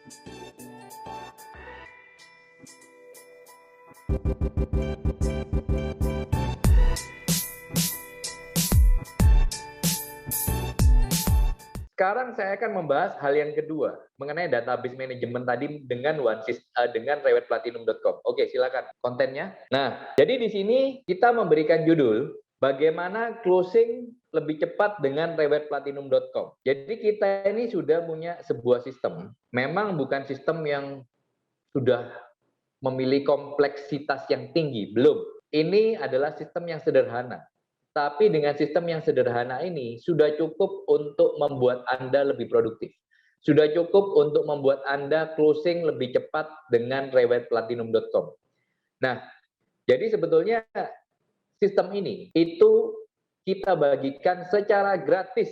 Sekarang saya akan membahas hal yang kedua mengenai database management tadi dengan dengan rewetplatinum.com. Oke, silakan kontennya. Nah, jadi di sini kita memberikan judul bagaimana closing lebih cepat dengan rewetplatinum.com. Jadi kita ini sudah punya sebuah sistem. Memang bukan sistem yang sudah memiliki kompleksitas yang tinggi, belum. Ini adalah sistem yang sederhana. Tapi dengan sistem yang sederhana ini sudah cukup untuk membuat Anda lebih produktif. Sudah cukup untuk membuat Anda closing lebih cepat dengan rewetplatinum.com. Nah, jadi sebetulnya sistem ini itu kita bagikan secara gratis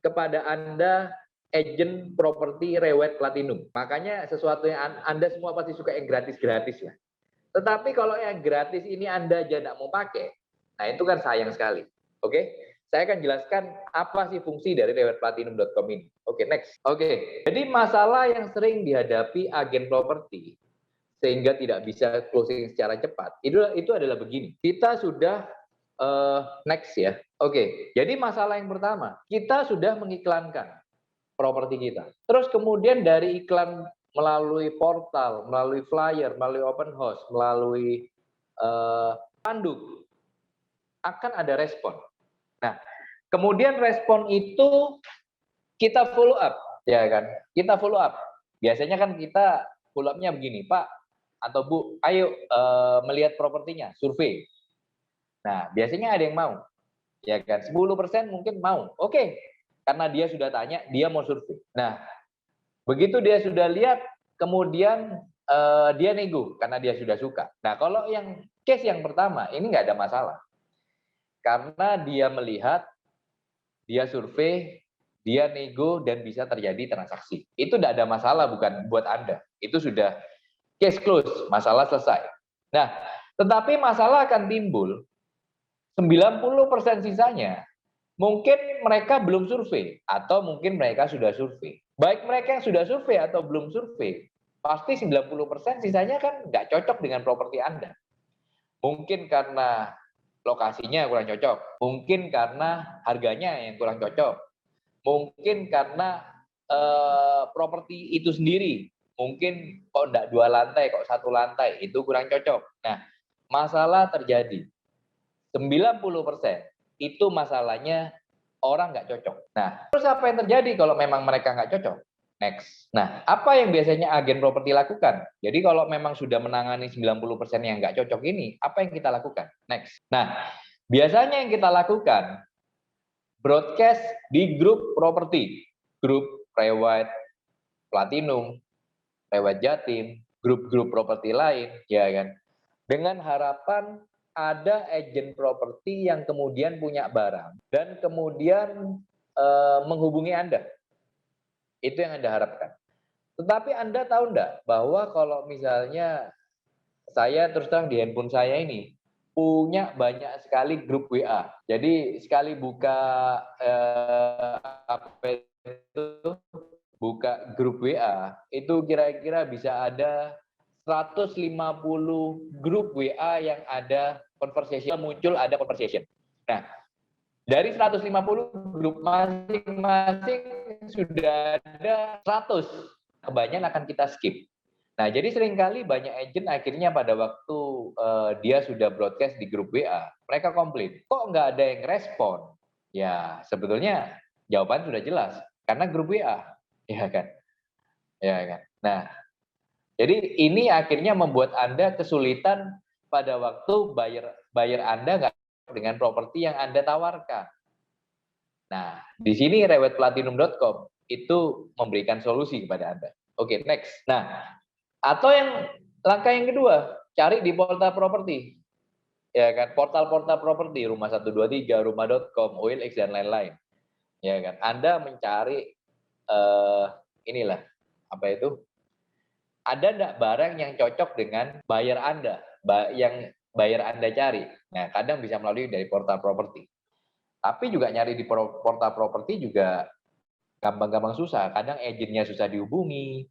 kepada Anda agent properti Rewet Platinum. Makanya sesuatu yang Anda semua pasti suka yang gratis-gratis ya. Tetapi kalau yang gratis ini Anda aja tidak mau pakai, nah itu kan sayang sekali. Oke, saya akan jelaskan apa sih fungsi dari rewetplatinum.com ini. Oke, next. Oke, jadi masalah yang sering dihadapi agen properti sehingga tidak bisa closing secara cepat, itu adalah begini. Kita sudah next ya. Oke, jadi masalah yang pertama, kita sudah mengiklankan properti kita. Terus kemudian dari iklan melalui portal, melalui flyer, melalui open house, melalui panduk, akan ada respon. Nah, kemudian respon itu kita follow up, ya kan? Kita follow up. Biasanya kan kita follow up-nya begini, Pak atau Bu, ayo melihat propertinya, survei. Nah, biasanya ada yang mau, ya kan? 10% mungkin mau. Oke, karena dia sudah tanya, dia mau survei. Nah, begitu dia sudah lihat, kemudian dia nego karena dia sudah suka. Nah, kalau yang case yang pertama, ini nggak ada masalah. Karena dia melihat, dia survei, dia nego, dan bisa terjadi transaksi. Itu tidak ada masalah bukan buat Anda. Itu sudah case close, masalah selesai. Nah, tetapi masalah akan timbul 90% sisanya. Mungkin mereka belum survei, atau mungkin mereka sudah survei. Baik mereka yang sudah survei atau belum survei, pasti 90% sisanya kan nggak cocok dengan properti Anda. Mungkin karena lokasinya kurang cocok, mungkin karena harganya yang kurang cocok, mungkin karena properti itu sendiri, mungkin kok enggak 2 lantai, kok 1 lantai, itu kurang cocok. Nah, masalah terjadi. 90% itu masalahnya orang nggak cocok. Nah, terus apa yang terjadi kalau memang mereka nggak cocok? Next. Nah, apa yang biasanya agen properti lakukan? Jadi kalau memang sudah menangani 90% yang nggak cocok ini, apa yang kita lakukan? Next. Nah, biasanya yang kita lakukan, broadcast di grup properti. Grup Rewet Platinum, Rewet Jatim, grup-grup properti lain, ya kan? Dengan harapan ada agen properti yang kemudian punya barang dan kemudian menghubungi Anda. Itu yang Anda harapkan. Tetapi Anda tahu enggak bahwa kalau misalnya saya terus terang di handphone saya ini punya banyak sekali grup WA. Jadi sekali buka apa itu, buka grup WA, itu kira-kira bisa ada 150 grup WA yang ada conversation, muncul ada conversation. Nah, dari 150 grup masing-masing sudah ada 100. Kebanyakan akan kita skip. Nah, jadi seringkali banyak agent akhirnya pada waktu dia sudah broadcast di grup WA, mereka komplain, kok nggak ada yang respon? Ya, sebetulnya jawaban sudah jelas, karena grup WA, ya kan? Ya kan? Nah, jadi ini akhirnya membuat Anda kesulitan pada waktu buyer Anda nggak dengan properti yang Anda tawarkan. Nah, di sini rewetplatinum.com itu memberikan solusi kepada Anda. Oke, next. Nah, atau langkah yang kedua, cari di portal properti. Ya kan, portal-portal properti, rumah123, rumah.com, OLX dan lain-lain. Ya kan, Anda mencari inilah apa itu? Ada enggak barang yang cocok dengan buyer Anda, yang buyer Anda cari. Nah, kadang bisa melalui dari portal properti. Tapi juga nyari di portal properti juga gampang-gampang susah. Kadang agennya susah dihubungi,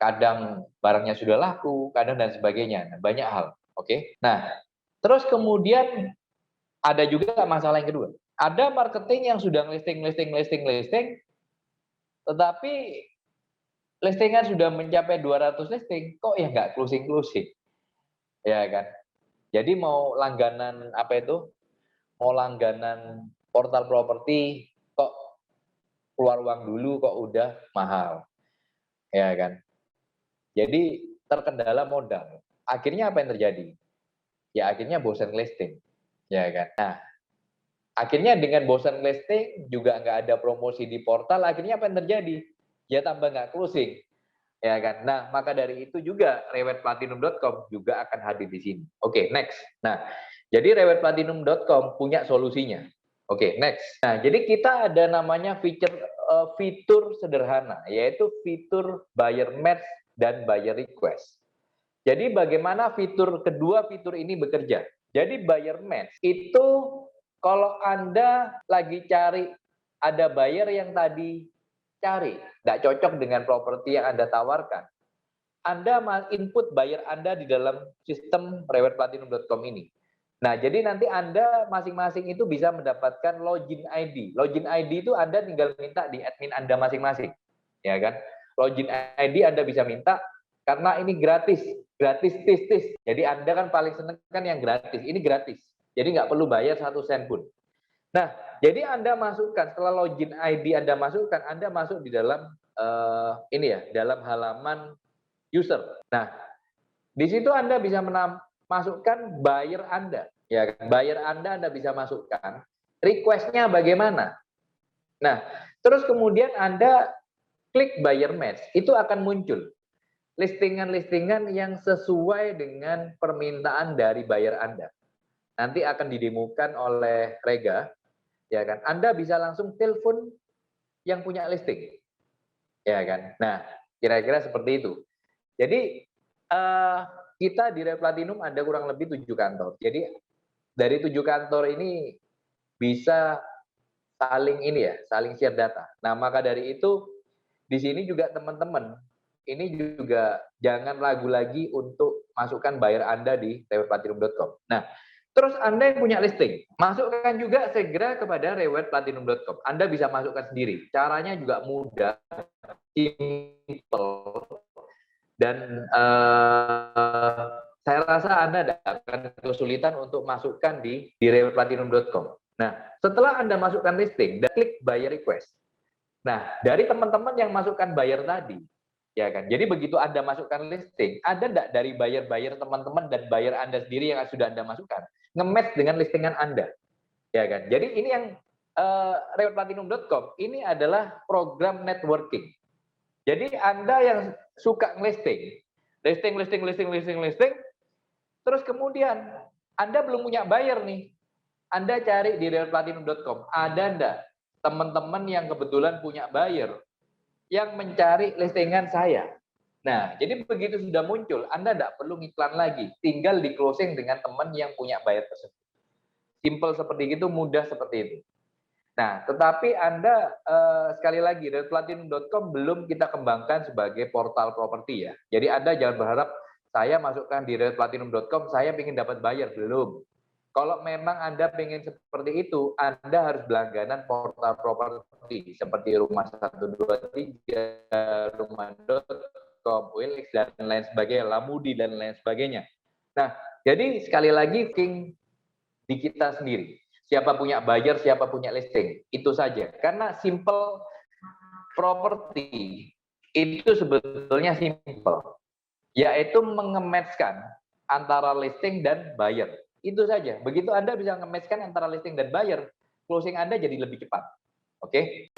kadang barangnya sudah laku, kadang dan sebagainya. Nah, banyak hal. Oke. Nah, terus kemudian ada juga masalah yang kedua. Ada marketing yang sudah listing, tetapi listingan sudah mencapai 200 listing, kok ya nggak closing, ya kan? Jadi mau langganan apa itu? Mau langganan portal properti, kok keluar uang dulu, kok udah mahal, ya kan? Jadi terkendala modal. Akhirnya apa yang terjadi? Ya akhirnya bosan listing, ya kan? Nah, akhirnya dengan bosan listing juga nggak ada promosi di portal, akhirnya apa yang terjadi? Ya tambah nggak closing, ya kan? Nah, maka dari itu juga rewetplatinum.com juga akan hadir di sini. Oke, next. Nah, jadi rewetplatinum.com punya solusinya. Oke, next. Nah, jadi kita ada namanya fitur sederhana, yaitu fitur buyer match dan buyer request. Jadi bagaimana kedua fitur ini bekerja? Jadi buyer match itu kalau Anda lagi cari, ada buyer yang tadi cari, nggak cocok dengan properti yang Anda tawarkan, Anda input buyer Anda di dalam sistem rewetplatinum.com ini. Nah, jadi nanti Anda masing-masing itu bisa mendapatkan login ID. Login ID itu Anda tinggal minta di admin Anda masing-masing, ya kan? Login ID Anda bisa minta karena ini gratis tis. Jadi Anda kan paling senang kan yang gratis. Ini gratis. Jadi nggak perlu bayar 1 sen pun. Nah, jadi Anda masukkan setelah login ID Anda masukkan, Anda masuk di dalam ini ya, dalam halaman user. Nah, di situ Anda bisa masukkan buyer Anda, ya kan? Buyer Anda bisa masukkan. Request-nya bagaimana? Nah, terus kemudian Anda klik buyer match, itu akan muncul listingan-listingan yang sesuai dengan permintaan dari buyer Anda. Nanti akan didemokan oleh Rega, ya kan? Anda bisa langsung telepon yang punya listing, ya kan? Nah, kira-kira seperti itu. Jadi kita di Rewet Platinum ada kurang lebih 7 kantor. Jadi dari 7 kantor ini bisa saling saling share data. Nah, maka dari itu di sini juga teman-teman ini juga jangan ragu lagi untuk masukkan buyer Anda di rewetplatinum.com. Nah, terus Anda yang punya listing, masukkan juga segera kepada rewetplatinum.com. Anda bisa masukkan sendiri. Caranya juga mudah, simple, dan saya rasa Anda tidak akan kesulitan untuk masukkan di rewetplatinum.com. Nah, setelah Anda masukkan listing dan klik buyer request. Nah, dari teman-teman yang masukkan buyer tadi, ya kan. Jadi begitu Anda masukkan listing, ada enggak dari buyer-buyer teman-teman dan buyer Anda sendiri yang sudah Anda masukkan nge-match dengan listingan Anda, ya kan. Jadi ini yang rewetplatinum.com ini adalah program networking. Jadi Anda yang suka listing, terus kemudian Anda belum punya buyer nih, Anda cari di rewetplatinum.com, ada enggak teman-teman yang kebetulan punya buyer yang mencari listingan saya. Nah, jadi begitu sudah muncul, Anda tidak perlu ngiklan lagi, tinggal di closing dengan teman yang punya buyer tersebut. Simple seperti itu, mudah seperti itu. Nah, tetapi Anda sekali lagi rewetplatinum.com belum kita kembangkan sebagai portal properti ya. Jadi Anda jangan berharap saya masukkan di rewetplatinum.com, saya ingin dapat buyer, belum. Kalau memang Anda ingin seperti itu, Anda harus berlangganan portal properti seperti Rumah 123, Rumah.com, OLX dan lain sebagainya, Lamudi dan lain sebagainya. Nah, jadi sekali lagi di kita sendiri. Siapa punya buyer, siapa punya listing. Itu saja. Karena simple property itu sebetulnya simple. Yaitu mengematchkan antara listing dan buyer. Itu saja. Begitu Anda bisa nge-match-kan antara listing dan buyer, closing Anda jadi lebih cepat. Oke?